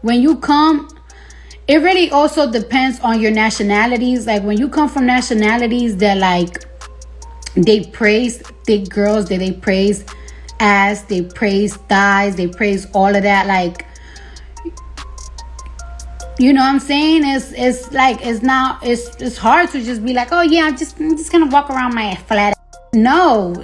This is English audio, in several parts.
when you come, it really also depends on your nationalities. Like when you come from nationalities that like they praise thick girls, that they praise ass, they praise thighs, they praise all of that. Like, you know what I'm saying? It's like it's hard to just be like, oh yeah, I'm just gonna walk around my flat. No.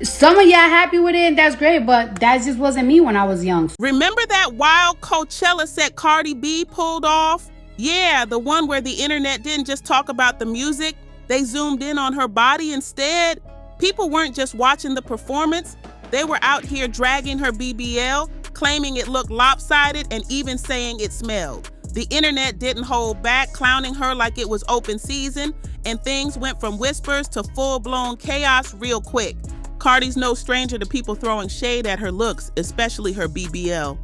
Some of y'all happy with it, that's great, but that just wasn't me when I was young. Remember that wild Coachella set Cardi B pulled off? Yeah, the one where the internet didn't just talk about the music, they zoomed in on her body instead. People weren't just watching the performance, they were out here dragging her BBL, claiming it looked lopsided and even saying it smelled. The internet didn't hold back, clowning her like it was open season, and things went from whispers to full-blown chaos real quick. Cardi's no stranger to people throwing shade at her looks, especially her BBL.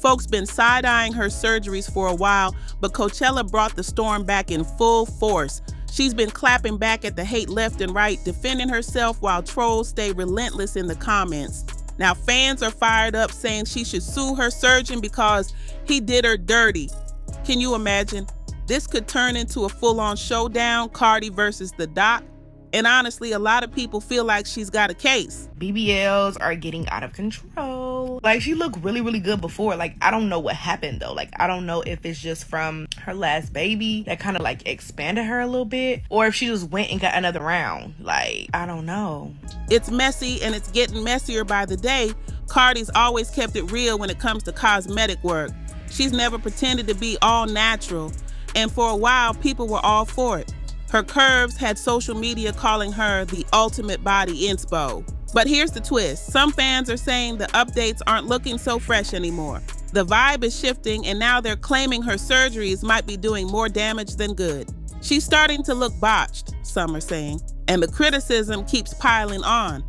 Folks been side-eyeing her surgeries for a while, but Coachella brought the storm back in full force. She's been clapping back at the hate left and right, defending herself while trolls stay relentless in the comments. Now fans are fired up saying she should sue her surgeon because he did her dirty. Can you imagine? This could turn into a full-on showdown, Cardi versus the doc. And honestly, a lot of people feel like she's got a case. BBLs are getting out of control. Like, she looked really, really good before. Like, I don't know what happened, though. Like, I don't know if it's just from her last baby that kind of, like, expanded her a little bit, or if she just went and got another round. Like, I don't know. It's messy, and it's getting messier by the day. Cardi's always kept it real when it comes to cosmetic work. She's never pretended to be all natural, and for a while, people were all for it. Her curves had social media calling her the ultimate body inspo. But here's the twist. Some fans are saying the updates aren't looking so fresh anymore. The vibe is shifting, and now they're claiming her surgeries might be doing more damage than good. She's starting to look botched, some are saying, and the criticism keeps piling on.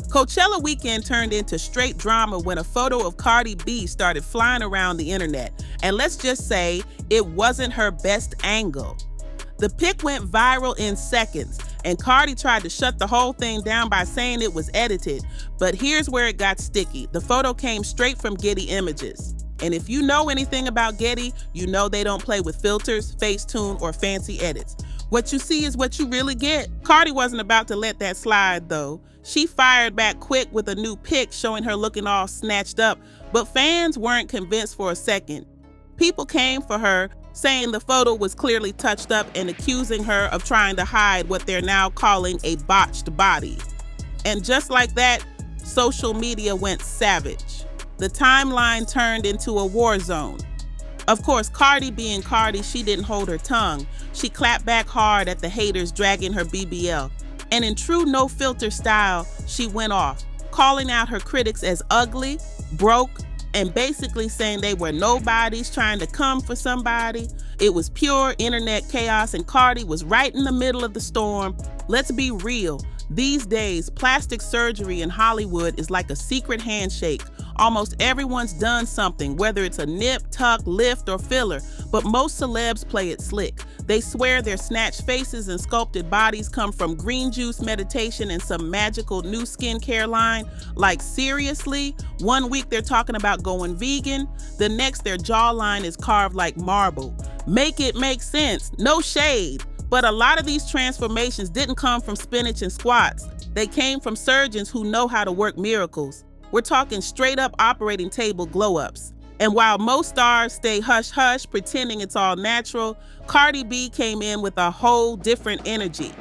Coachella weekend turned into straight drama when a photo of Cardi B started flying around the internet. And let's just say it wasn't her best angle. The pic went viral in seconds, and Cardi tried to shut the whole thing down by saying it was edited. But here's where it got sticky. The photo came straight from Getty Images. And if you know anything about Getty, you know they don't play with filters, Facetune, or fancy edits. What you see is what you really get. Cardi wasn't about to let that slide, though. She fired back quick with a new pic showing her looking all snatched up, but fans weren't convinced for a second. People came for her, saying the photo was clearly touched up and accusing her of trying to hide what they're now calling a botched body. And just like that, social media went savage. The timeline turned into a war zone. Of course, Cardi being Cardi, she didn't hold her tongue. She clapped back hard at the haters dragging her BBL. And in true no-filter style, she went off, calling out her critics as ugly, broke, and basically saying they were nobodies trying to come for somebody. It was pure internet chaos, and Cardi was right in the middle of the storm. Let's be real. These days, plastic surgery in Hollywood is like a secret handshake. Almost everyone's done something, whether it's a nip, tuck, lift, or filler, but most celebs play it slick. They swear their snatched faces and sculpted bodies come from green juice meditation and some magical new skincare line. Like seriously, one week they're talking about going vegan, the next their jawline is carved like marble. Make it make sense, no shade. But a lot of these transformations didn't come from spinach and squats. They came from surgeons who know how to work miracles. We're talking straight up operating table glow-ups. And while most stars stay hush-hush, pretending it's all natural, Cardi B came in with a whole different energy.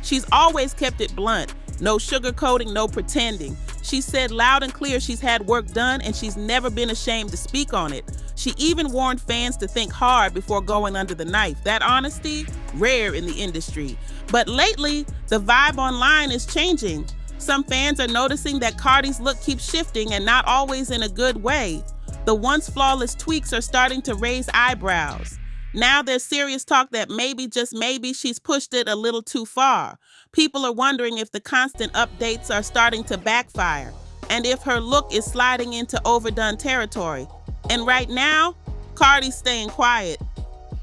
She's always kept it blunt. No sugarcoating, no pretending. She said loud and clear she's had work done, and she's never been ashamed to speak on it. She even warned fans to think hard before going under the knife. That honesty, rare in the industry. But lately, the vibe online is changing. Some fans are noticing that Cardi's look keeps shifting, and not always in a good way. The once flawless tweaks are starting to raise eyebrows. Now there's serious talk that maybe, just maybe, she's pushed it a little too far. People are wondering if the constant updates are starting to backfire, and if her look is sliding into overdone territory. And right now, Cardi's staying quiet.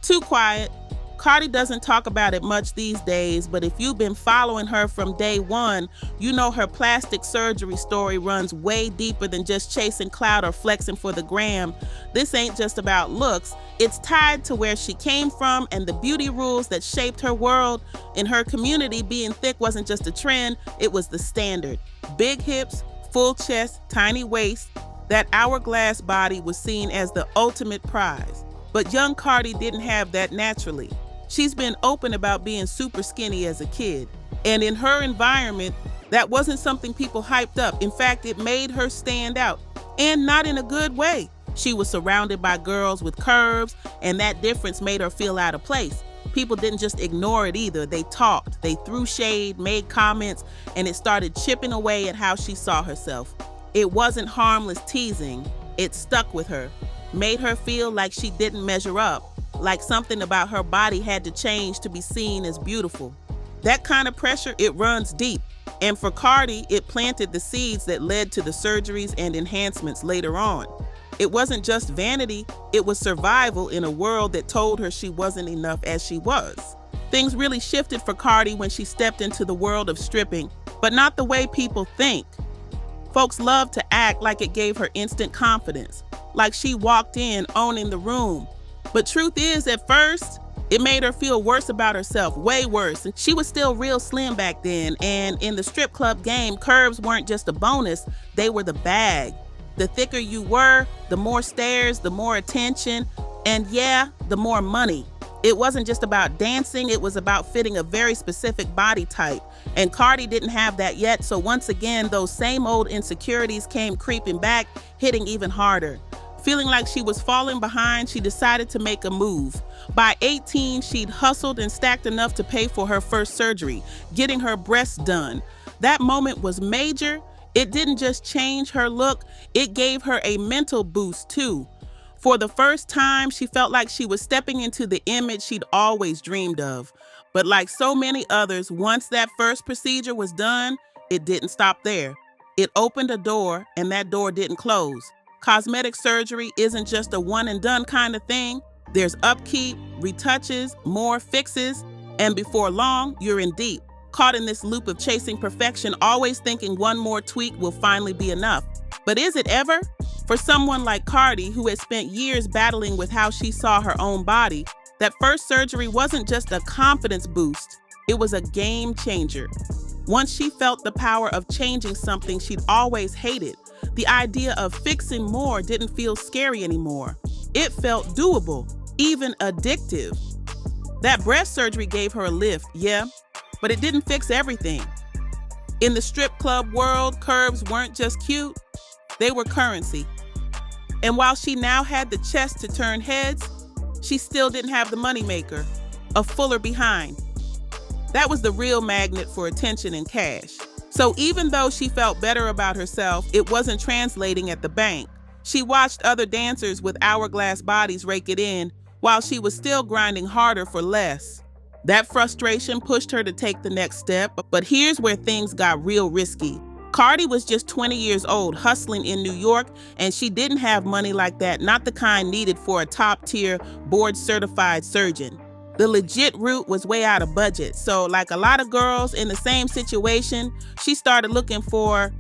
Too quiet. Cardi doesn't talk about it much these days, but if you've been following her from day one, you know her plastic surgery story runs way deeper than just chasing clout or flexing for the gram. This ain't just about looks, it's tied to where she came from and the beauty rules that shaped her world. In her community, being thick wasn't just a trend, it was the standard. Big hips, full chest, tiny waist, that hourglass body was seen as the ultimate prize. But young Cardi didn't have that naturally. She's been open about being super skinny as a kid. And in her environment, that wasn't something people hyped up. In fact, it made her stand out, and not in a good way. She was surrounded by girls with curves, and that difference made her feel out of place. People didn't just ignore it either. They talked, they threw shade, made comments, and it started chipping away at how she saw herself. It wasn't harmless teasing. It stuck with her, made her feel like she didn't measure up, like something about her body had to change to be seen as beautiful. That kind of pressure, it runs deep. And for Cardi, it planted the seeds that led to the surgeries and enhancements later on. It wasn't just vanity, it was survival in a world that told her she wasn't enough as she was. Things really shifted for Cardi when she stepped into the world of stripping, but not the way people think. Folks love to act like it gave her instant confidence, like she walked in owning the room. But truth is, at first, it made her feel worse about herself, way worse. She was still real slim back then, and in the strip club game, curves weren't just a bonus, they were the bag. The thicker you were, the more stares, the more attention, and yeah, the more money. It wasn't just about dancing, it was about fitting a very specific body type. And Cardi didn't have that yet, so once again, those same old insecurities came creeping back, hitting even harder. Feeling like she was falling behind, she decided to make a move. By 18, she'd hustled and stacked enough to pay for her first surgery, getting her breasts done. That moment was major. It didn't just change her look, it gave her a mental boost too. For the first time, she felt like she was stepping into the image she'd always dreamed of. But like so many others, once that first procedure was done, it didn't stop there. It opened a door, and that door didn't close. Cosmetic surgery isn't just a one and done kind of thing. There's upkeep, retouches, more fixes, and before long, you're in deep. Caught in this loop of chasing perfection, always thinking one more tweak will finally be enough. But is it ever? For someone like Cardi, who has spent years battling with how she saw her own body, that first surgery wasn't just a confidence boost, it was a game changer. Once she felt the power of changing something she'd always hated, the idea of fixing more didn't feel scary anymore. It felt doable, even addictive. That breast surgery gave her a lift, yeah, but it didn't fix everything. In the strip club world, curves weren't just cute, they were currency. And while she now had the chest to turn heads, she still didn't have the moneymaker, a fuller behind. That was the real magnet for attention and cash. So even though she felt better about herself, it wasn't translating at the bank. She watched other dancers with hourglass bodies rake it in, while she was still grinding harder for less. That frustration pushed her to take the next step, but here's where things got real risky. Cardi was just 20 years old, hustling in New York, and she didn't have money like that, not the kind needed for a top-tier, board-certified surgeon. The legit route was way out of budget, so like a lot of girls in the same situation, she started looking for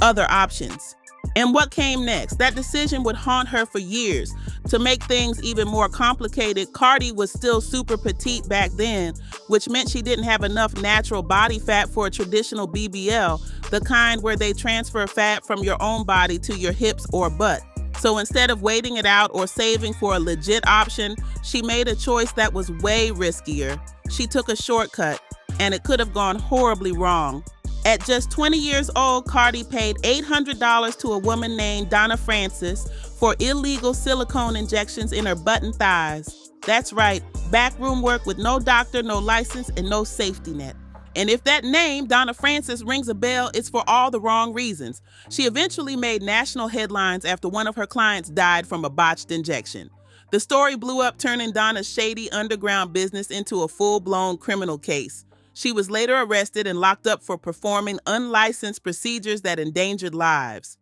other options. And what came next? That decision would haunt her for years. To make things even more complicated, Cardi was still super petite back then, which meant she didn't have enough natural body fat for a traditional BBL, the kind where they transfer fat from your own body to your hips or butt. So instead of waiting it out or saving for a legit option, she made a choice that was way riskier. She took a shortcut, and it could have gone horribly wrong. At just 20 years old, Cardi paid $800 to a woman named Donna Francis for illegal silicone injections in her butt and thighs. That's right, backroom work with no doctor, no license, and no safety net. And if that name, Donna Francis, rings a bell, it's for all the wrong reasons. She eventually made national headlines after one of her clients died from a botched injection. The story blew up, turning Donna's shady underground business into a full-blown criminal case. She was later arrested and locked up for performing unlicensed procedures that endangered lives.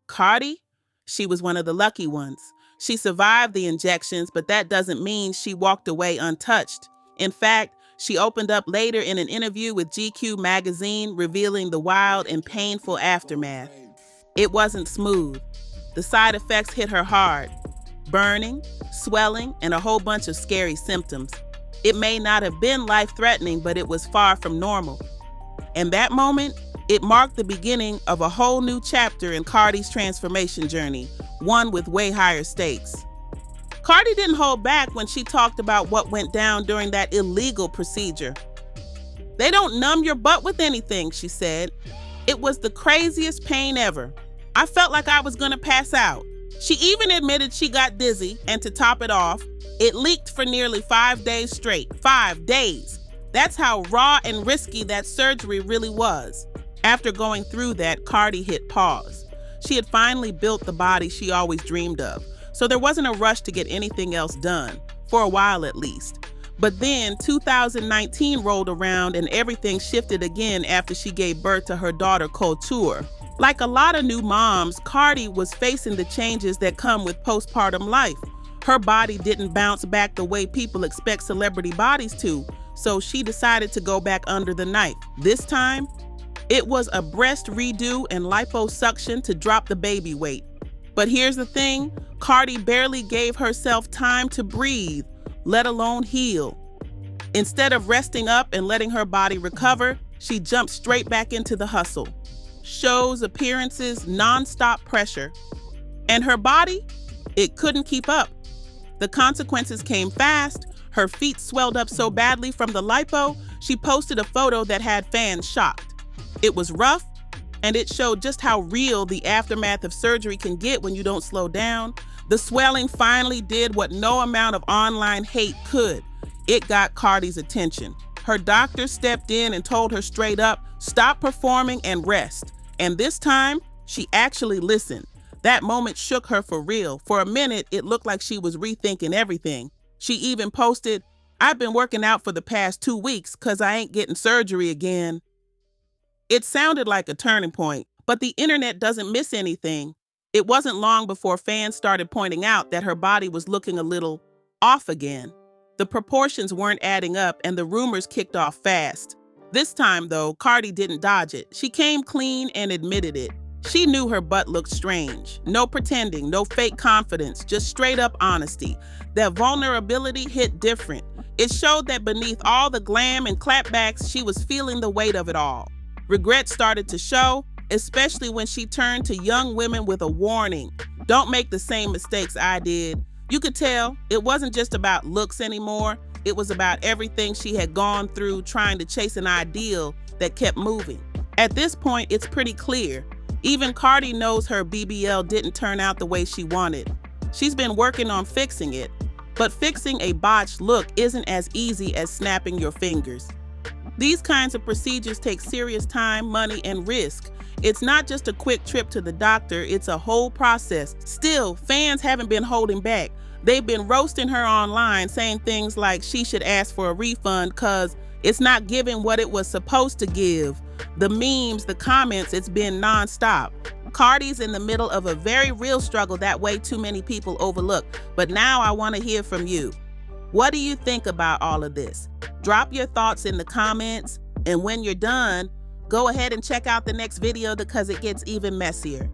Cardi? She was one of the lucky ones. She survived the injections, but that doesn't mean she walked away untouched. In fact, she opened up later in an interview with GQ magazine, revealing the wild and painful aftermath. It wasn't smooth. The side effects hit her hard. burning, swelling, and a whole bunch of scary symptoms. It may not have been life-threatening, but it was far from normal. And that moment, it marked the beginning of a whole new chapter in Cardi's transformation journey, one with way higher stakes. Cardi didn't hold back when she talked about what went down during that illegal procedure. "They don't numb your butt with anything," she said. "It was the craziest pain ever. I felt like I was gonna pass out." She even admitted she got dizzy, and to top it off, it leaked for nearly 5 days straight. 5 days. That's how raw and risky that surgery really was. After going through that, Cardi hit pause. She had finally built the body she always dreamed of, so there wasn't a rush to get anything else done, for a while at least. But then 2019 rolled around and everything shifted again after she gave birth to her daughter Couture. Like a lot of new moms, Cardi was facing the changes that come with postpartum life. Her body didn't bounce back the way people expect celebrity bodies to, so she decided to go back under the knife. This time, it was a breast redo and liposuction to drop the baby weight. But here's the thing, Cardi barely gave herself time to breathe, let alone heal. Instead of resting up and letting her body recover, she jumped straight back into the hustle. Shows, appearances, non-stop pressure. And her body, it couldn't keep up. The consequences came fast. Her feet swelled up so badly from the lipo, she posted a photo that had fans shocked. It was rough, and it showed just how real the aftermath of surgery can get when you don't slow down. The swelling finally did what no amount of online hate could. It got Cardi's attention. Her doctor stepped in and told her straight up, stop performing and rest. And this time, she actually listened. That moment shook her for real. For a minute, it looked like she was rethinking everything. She even posted, "I've been working out for the past 2 weeks because I ain't getting surgery again." It sounded like a turning point, but the internet doesn't miss anything. It wasn't long before fans started pointing out that her body was looking a little off again. The proportions weren't adding up and the rumors kicked off fast. This time, though, Cardi didn't dodge it. She came clean and admitted it. She knew her butt looked strange. No pretending, no fake confidence, just straight up honesty. That vulnerability hit different. It showed that beneath all the glam and clapbacks, she was feeling the weight of it all. Regret started to show, especially when she turned to young women with a warning. Don't make the same mistakes I did. You could tell it wasn't just about looks anymore. It was about everything she had gone through trying to chase an ideal that kept moving. At this point, it's pretty clear. Even Cardi knows her BBL didn't turn out the way she wanted. She's been working on fixing it. But fixing a botched look isn't as easy as snapping your fingers. These kinds of procedures take serious time, money, and risk. It's not just a quick trip to the doctor, it's a whole process. Still, fans haven't been holding back. They've been roasting her online, saying things like she should ask for a refund because it's not giving what it was supposed to give. The memes, the comments, it's been nonstop. Cardi's in the middle of a very real struggle that way too many people overlook. But now I want to hear from you. What do you think about all of this? Drop your thoughts in the comments, and when you're done, go ahead and check out the next video because it gets even messier.